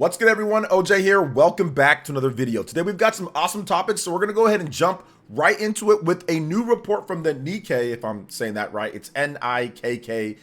What's good, everyone? OJ here. Welcome back to another video. Today we've got some awesome topics, so we're gonna go ahead and jump right into it with a new report from the Nikkei, if I'm saying that right. It's Nikkei,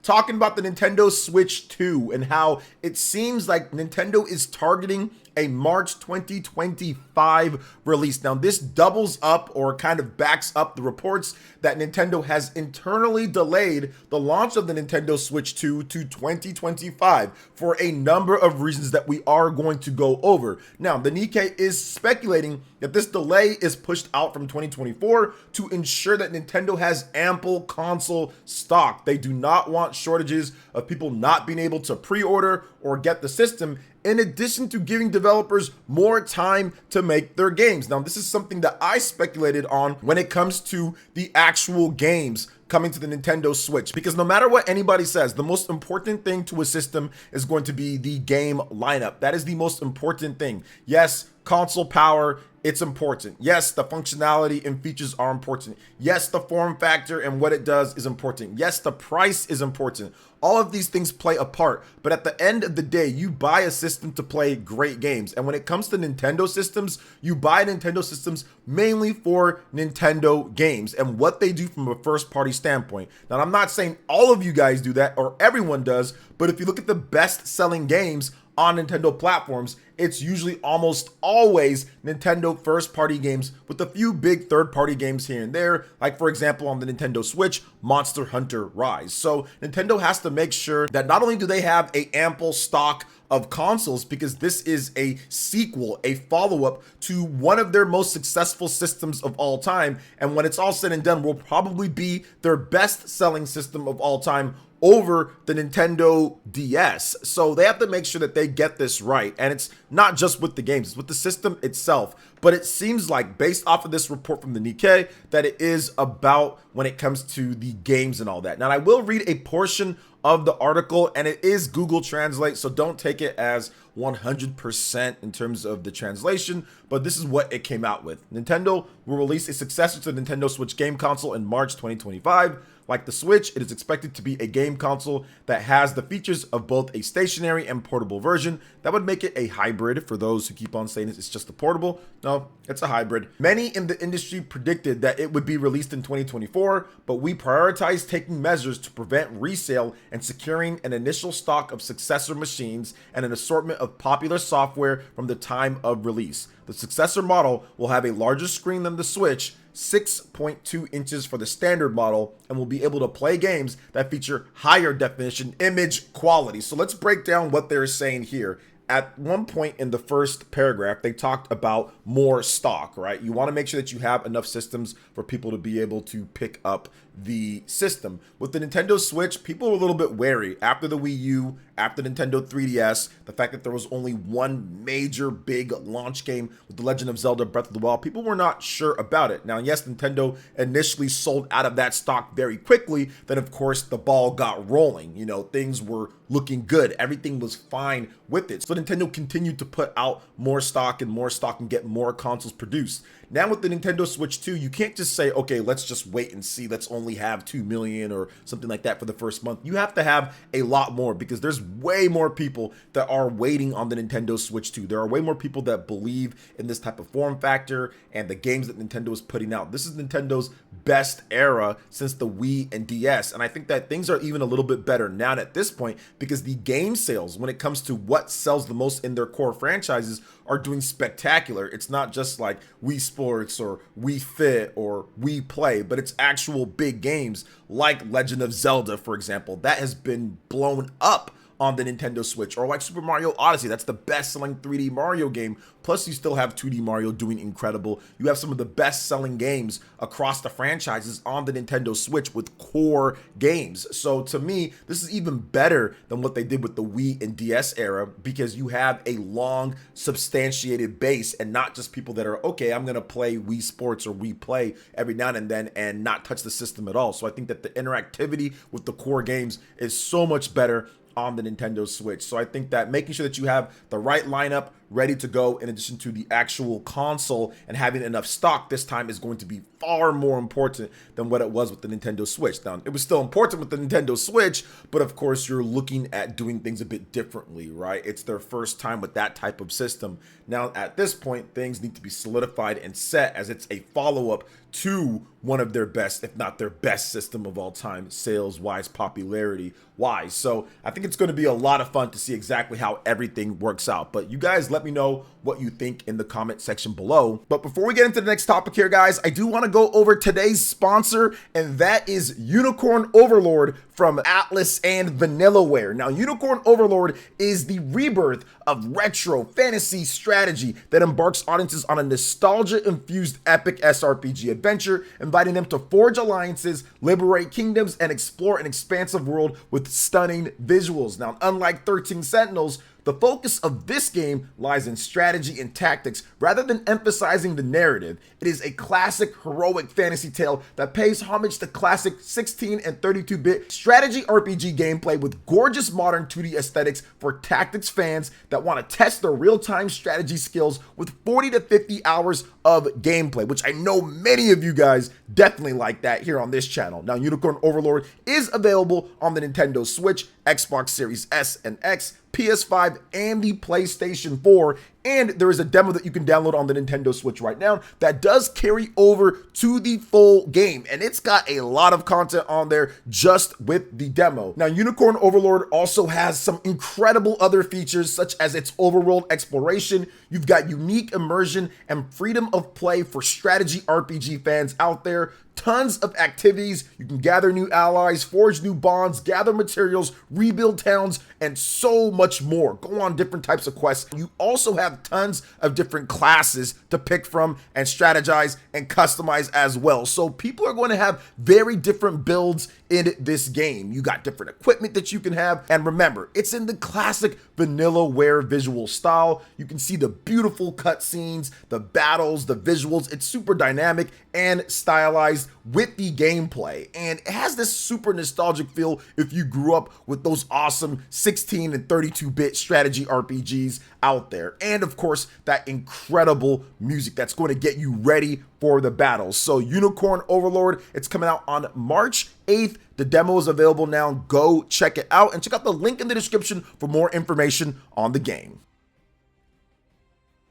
talking about the Nintendo Switch 2 and how it seems like Nintendo is targeting a March 2025 release. Now, this doubles up or kind of backs up the reports that Nintendo has internally delayed the launch of the Nintendo Switch 2 to 2025 for a number of reasons that we are going to go over. Now, the Nikkei is speculating that this delay is pushed out from 2024 to ensure that Nintendo has ample console stock. They do not want shortages of people not being able to pre-order or get the system, in addition to giving developers more time to make their games. Now, this is something that I speculated on when it comes to the actual games coming to the Nintendo Switch, because no matter what anybody says, the most important thing to a system is going to be the game lineup. That is the most important thing. Yes, console power, it's important. Yes, the functionality and features are important. Yes, the form factor and what it does is important. Yes, the price is important. All of these things play a part, but at the end of the day, you buy a system to play great games. And when it comes to Nintendo systems, you buy Nintendo systems mainly for Nintendo games and what they do from a first-party standpoint. Now, I'm not saying all of you guys do that or everyone does, but if you look at the best-selling games on Nintendo platforms, it's usually almost always Nintendo first-party games with a few big third-party games here and there, like for example on the Nintendo Switch, Monster Hunter Rise. So Nintendo has to make sure that not only do they have a ample stock of consoles, because this is a sequel, a follow-up to one of their most successful systems of all time, and when it's all said and done will probably be their best-selling system of all time over the Nintendo DS. So they have to make sure that they get this right. And it's not just with the games, it's with the system itself. But it seems like, based off of this report from the Nikkei, that it is about when it comes to the games and all that. Now, I will read a portion of the article, and it is Google Translate, so don't take it as 100% in terms of the translation, but this is what it came out with. Nintendo will release a successor to the Nintendo Switch game console in March 2025. Like the Switch, it is expected to be a game console that has the features of both a stationary and portable version. That would make it a hybrid for those who keep on saying it's just a portable. No, it's a hybrid. Many in the industry predicted that it would be released in 2024, but we prioritized taking measures to prevent resale and securing an initial stock of successor machines and an assortment of popular software from the time of release. The successor model will have a larger screen than the Switch, 6.2 inches for the standard model, and will be able to play games that feature higher definition image quality. So let's break down what they're saying here. At one point in the first paragraph, they talked about more stock, right? You want to make sure that you have enough systems for people to be able to pick up the system. With the Nintendo Switch, people were a little bit wary after the Wii U, after Nintendo 3DS, the fact that there was only one major big launch game with The Legend of Zelda Breath of the Wild. People were not sure about it. Now, yes, Nintendo initially sold out of that stock very quickly. Then, of course, the ball got rolling. You know, things were looking good. Everything was fine with it. So Nintendo continued to put out more stock and get more consoles produced. Now with the Nintendo Switch 2, you can't just say, okay, let's just wait and see. Let's only have 2 million or something like that for the first month. You have to have a lot more, because there's way more people that are waiting on the Nintendo Switch 2. There are way more people that believe in this type of form factor and the games that Nintendo is putting out. This is Nintendo's best era since the Wii and DS. And I think that things are even a little bit better now at this point, because the game sales, when it comes to what sells the most in their core franchises, are doing spectacular. It's not just like Wii Sports or Wii Fit or Wii Play, but it's actual big games like Legend of Zelda, for example, that has been blown up on the Nintendo Switch, or like Super Mario Odyssey. That's the best-selling 3D Mario game. Plus, you still have 2D Mario doing incredible. You have some of the best-selling games across the franchises on the Nintendo Switch with core games. So to me, this is even better than what they did with the Wii and DS era, because you have a long, substantiated base and not just people that are, okay, I'm going to play Wii Sports or Wii Play every now and then and not touch the system at all. So I think that the interactivity with the core games is so much better on the Nintendo Switch. So I think that making sure that you have the right lineup ready to go, in addition to the actual console, and having enough stock this time is going to be far more important than what it was with the Nintendo Switch. Now, it was still important with the Nintendo Switch, but of course you're looking at doing things a bit differently, right? It's their first time with that type of system. Now, at this point, things need to be solidified and set, as it's a follow-up to one of their best, if not their best system of all time, sales-wise, popularity-wise. So I think it's going to be a lot of fun to see exactly how everything works out. But you guys let me know what you think in the comment section below. But before we get into the next topic here, guys, I do want to go over today's sponsor, and that is Unicorn Overlord from Atlas and Vanillaware. Now, Unicorn Overlord is the rebirth of retro fantasy strategy that embarks audiences on a nostalgia-infused epic SRPG adventure, inviting them to forge alliances, liberate kingdoms, and explore an expansive world with stunning visuals. Now, unlike 13 Sentinels, the focus of this game lies in strategy and tactics rather than emphasizing the narrative. It is a classic heroic fantasy tale that pays homage to classic 16 and 32-bit strategy RPG gameplay with gorgeous modern 2D aesthetics for tactics fans that want to test their real-time strategy skills with 40 to 50 hours of gameplay, which I know many of you guys definitely like that here on this channel. Now, Unicorn Overlord is available on the Nintendo Switch, Xbox Series S and X, PS5, and the PlayStation 4, and there is a demo that you can download on the Nintendo Switch right now that does carry over to the full game, and it's got a lot of content on there just with the demo. Now, Unicorn Overlord also has some incredible other features, such as its overworld exploration. You've got unique immersion and freedom of play for strategy RPG fans out there. Tons of activities. You can gather new allies, forge new bonds, gather materials, rebuild towns, and so much more. Go on different types of quests. You also have tons of different classes to pick from and strategize and customize as well. So people are going to have very different builds in this game. You got different equipment that you can have. And remember, it's in the classic Vanillaware visual style. You can see the beautiful cutscenes, the battles, the visuals. It's super dynamic and stylized with the gameplay, and it has this super nostalgic feel if you grew up with those awesome 16 and 32-bit strategy RPGs out there. And of course, that incredible music that's going to get you ready for the battles. So Unicorn Overlord, it's coming out on March 8th. The demo is available now. Go check it out, and check out the link in the description for more information on the game.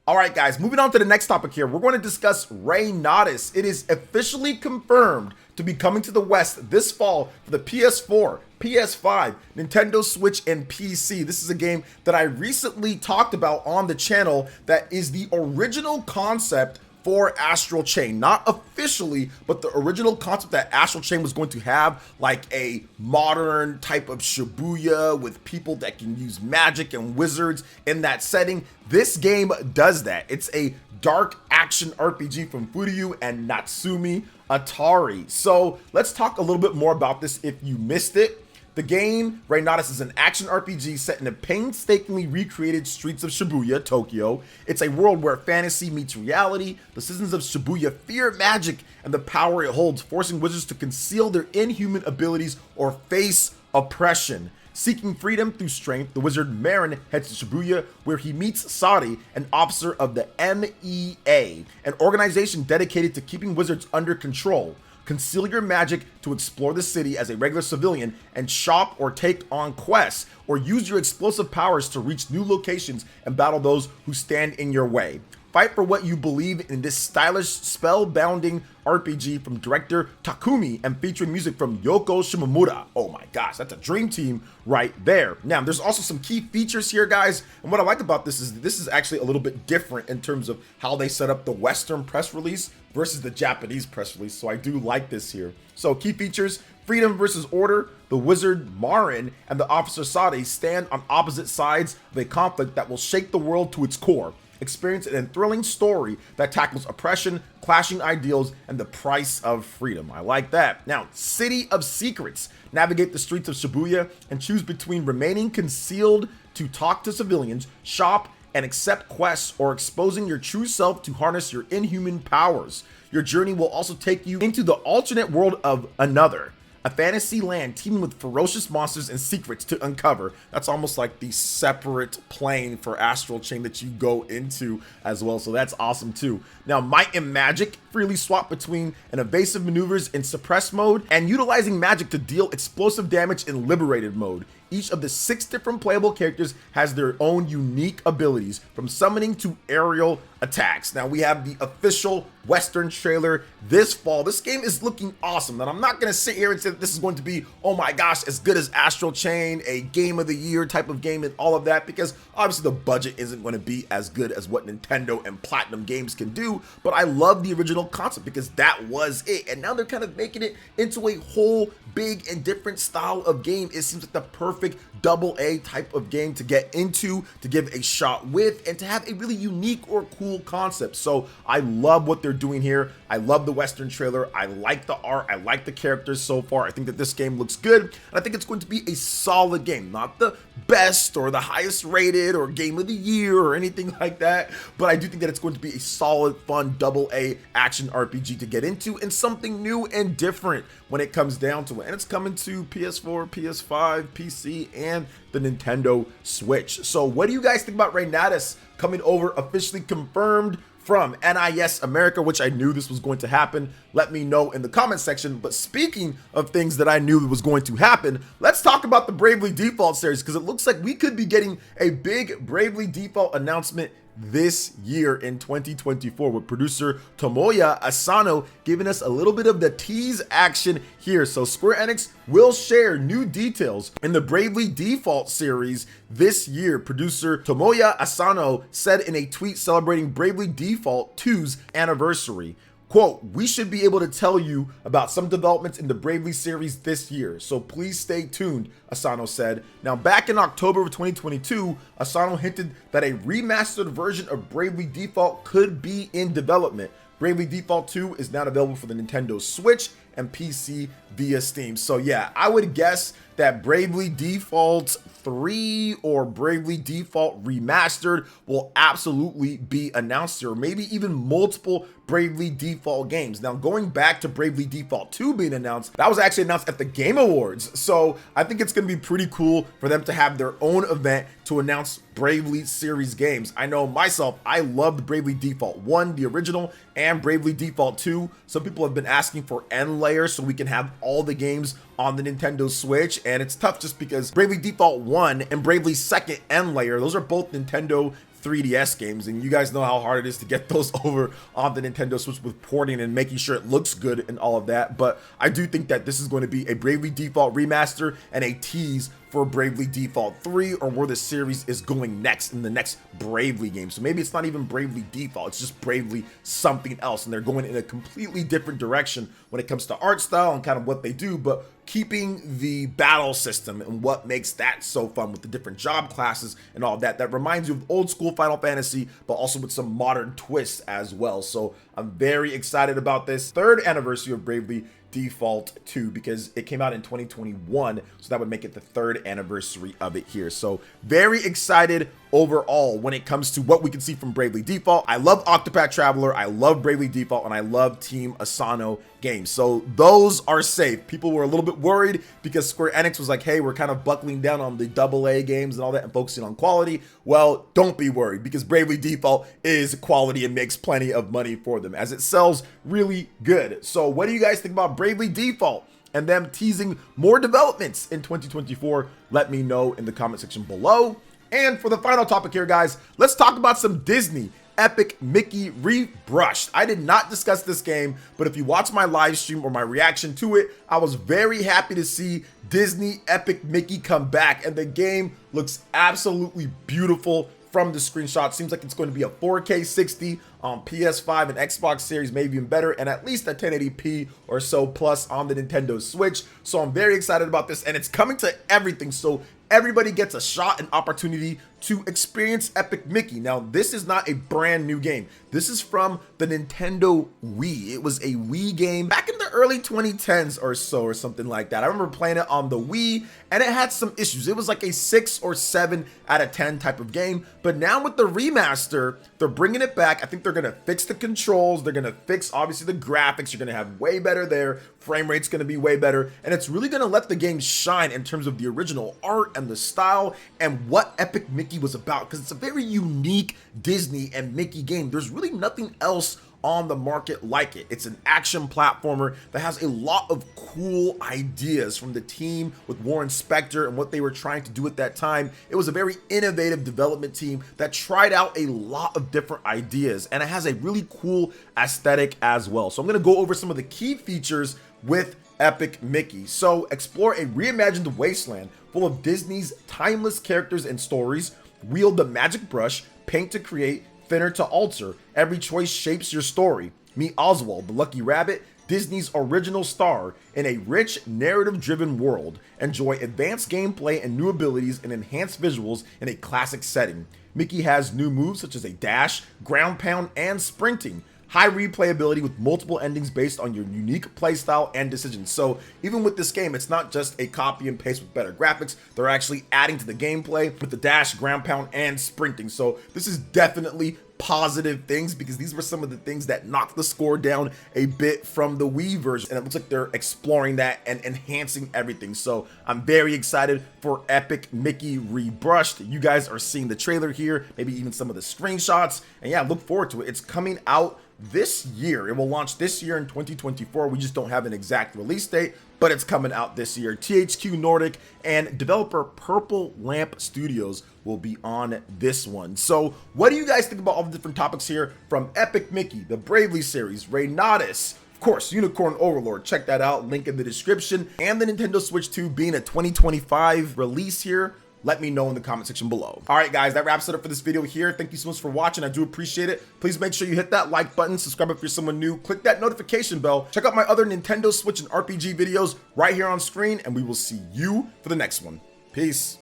All right, guys, moving on to the next topic here. We're going to discuss Reynatis. It is officially confirmed to be coming to the West this fall for the PS4, PS5, Nintendo Switch, and PC. This is a game that I recently talked about on the channel that is the original concept for Astral Chain. Not officially, but the original concept that Astral Chain was going to have, like a modern type of Shibuya with people that can use magic and wizards in that setting. This game does that. It's a dark action RPG from Furyu and Natsumi Atari. So let's talk a little bit more about this if you missed it. The game, Reynatis, is an action RPG set in a painstakingly recreated streets of Shibuya, Tokyo. It's a world where fantasy meets reality. The citizens of Shibuya fear magic and the power it holds, forcing wizards to conceal their inhuman abilities or face oppression. Seeking freedom through strength, the wizard Marin heads to Shibuya, where he meets Sadi, an officer of the MEA, an organization dedicated to keeping wizards under control. Conceal your magic to explore the city as a regular civilian and shop or take on quests, or use your explosive powers to reach new locations and battle those who stand in your way. Fight for what you believe in this stylish, spellbinding RPG from director Takumi and featuring music from Yoko Shimomura. Oh my gosh, that's a dream team right there. Now, there's also some key features here, guys, and what I like about this is actually a little bit different in terms of how they set up the Western press release versus the Japanese press release, so I do like this here. So key features: freedom versus order. The wizard Marin and the officer Sadi stand on opposite sides of a conflict that will shake the world to its core. Experience an enthralling story that tackles oppression, clashing ideals, and the price of freedom. I like that. Now, City of Secrets. Navigate the streets of Shibuya and choose between remaining concealed to talk to civilians, shop, and accept quests, or exposing your true self to harness your inhuman powers. Your journey will also take you into the alternate world of Another, a fantasy land teeming with ferocious monsters and secrets to uncover. That's almost like the separate plane for Astral Chain that you go into as well, so that's awesome too. Now, might and magic freely swap between an evasive maneuvers in suppress mode and utilizing magic to deal explosive damage in liberated mode. Each of the 6 different playable characters has their own unique abilities, from summoning to aerial attacks. Now, we have the official Western trailer this fall. This game is looking awesome, and I'm not going to sit here and say that this is going to be, oh my gosh, as good as Astral Chain, a game of the year type of game and all of that, because obviously the budget isn't going to be as good as what Nintendo and Platinum Games can do, but I love the original concept because that was it, and now they're kind of making it into a whole big and different style of game. It seems like the perfect AA type of game to get into, to give a shot with, and to have a really unique or cool concept. So I love what they're doing here. I love the Western trailer. I like the art. I like the characters so far. I think that this game looks good, and I think it's going to be a solid game. Not the best or the highest rated or game of the year or anything like that, but I do think that it's going to be a solid, fun AA action RPG to get into, and something new and different when it comes down to it. And it's coming to PS4, PS5, PC, and the Nintendo Switch. So what do you guys think about Reynatis coming over, officially confirmed from NIS America, which I knew this was going to happen? Let me know in the comment section. But speaking of things that I knew was going to happen, let's talk about the Bravely Default series, because it looks like we could be getting a big Bravely Default announcement this year in 2024, with producer Tomoya Asano giving us a little bit of the tease action here. So Square Enix will share new details in the Bravely Default series this year. Producer Tomoya Asano said in a tweet celebrating Bravely Default 2's anniversary, quote, "We should be able to tell you about some developments in the Bravely series this year, so please stay tuned," Asano said. Now, back in October of 2022, Asano hinted that a remastered version of Bravely Default could be in development. Bravely Default 2 is now available for the Nintendo Switch and PC via Steam. So yeah, I would guess that Bravely Default 3 or Bravely Default Remastered will absolutely be announced here, or maybe even multiple Bravely Default games. Now, going back to Bravely Default 2 being announced, that was actually announced at the Game Awards. So I think it's going to be pretty cool for them to have their own event to announce Bravely series games. I know myself, I loved Bravely Default 1, the original, and Bravely Default 2. Some people have been asking for End Layer so we can have all the games on the Nintendo Switch, and it's tough just because Bravely Default 1 and Bravely Second End Layer, those are both Nintendo 3DS games, and you guys know how hard it is to get those over on the Nintendo Switch with porting and making sure it looks good and all of that. But I do think that this is going to be a Bravely Default remaster and a tease for Bravely Default 3, or where the series is going next in the next Bravely game. So maybe it's not even Bravely Default, it's just Bravely something else, and they're going in a completely different direction when it comes to art style and kind of what they do, but keeping the battle system and what makes that so fun with the different job classes and all that. That reminds you of old school Final Fantasy, but also with some modern twists as well. So I'm very excited about this third anniversary of Bravely Default 2, because it came out in 2021, so that would make it the third anniversary of it here. So very excited overall when it comes to what we can see from Bravely Default. I love Octopath Traveler, I love Bravely Default, and I love Team Asano games. So those are safe. People were a little bit worried because Square Enix was like, hey, we're kind of buckling down on the AA games and all that and focusing on quality. Well, don't be worried, because Bravely Default is quality and makes plenty of money for them, as it sells really good. So what do you guys think about Bravely Default and them teasing more developments in 2024? Let me know in the comment section below. And for the final topic here, guys, let's talk about some Disney Epic Mickey Rebrushed. I did not discuss this game, but if you watch my live stream or my reaction to it, I was very happy to see Disney Epic Mickey come back, and the game looks absolutely beautiful from the screenshot. Seems like it's going to be a 4K 60 on PS5 and Xbox Series, maybe even better, and at least a 1080p or so plus on the Nintendo Switch. So I'm very excited about this, and it's coming to everything, so everybody gets a shot and opportunity to experience Epic Mickey. Now, this is not a brand new game. This is from the Nintendo Wii. It was a Wii game back in the early 2010s or so or something like that. I remember playing it on the Wii and it had some issues. It was like a 6 or 7 out of 10 type of game. But now with the remaster, they're bringing it back. I think they're going to fix the controls. They're going to fix obviously the graphics. You're going to have way better there. Frame rate's going to be way better. And it's really going to let the game shine in terms of the original art and the style and what Epic Mickey was about. Because it's a very unique Disney and Mickey game. There's really nothing else on the market like it. It's an action platformer that has a lot of cool ideas from the team with Warren Spector and what they were trying to do at that time. It was a very innovative development team that tried out a lot of different ideas, and it has a really cool aesthetic as well. So I'm going to go over some of the key features with Epic Mickey. So explore a reimagined wasteland full of Disney's timeless characters and stories. Wield the magic brush, paint to create, thinner to alter. Every choice shapes your story. Meet Oswald, the lucky rabbit, Disney's original star, in a rich, narrative-driven world. Enjoy advanced gameplay and new abilities and enhanced visuals in a classic setting. Mickey has new moves such as a dash, ground pound, and sprinting. High replayability with multiple endings based on your unique playstyle and decisions. So even with this game, it's not just a copy and paste with better graphics. They're actually adding to the gameplay with the dash, ground pound, and sprinting. So this is definitely positive things, because these were some of the things that knocked the score down a bit from the Wii version, and it looks like they're exploring that and enhancing everything. So I'm very excited for Epic Mickey Rebrushed. You guys are seeing the trailer here, maybe even some of the screenshots, and yeah, look forward to it. It's coming out this year. It will launch this year in 2024. We just don't have an exact release date, but it's coming out this year. THQ Nordic and developer Purple Lamp Studios will be on this one. So what do you guys think about all the different topics here from Epic Mickey, the Bravely series, Reynatis, of course, Unicorn Overlord? Check that out, link in the description, and the Nintendo Switch 2 being a 2025 release here. Let me know in the comment section below. All right, guys, that wraps it up for this video here. Thank you so much for watching. I do appreciate it. Please make sure you hit that like button, subscribe if you're someone new, click that notification bell, check out my other Nintendo Switch and RPG videos right here on screen, and we will see you for the next one. Peace.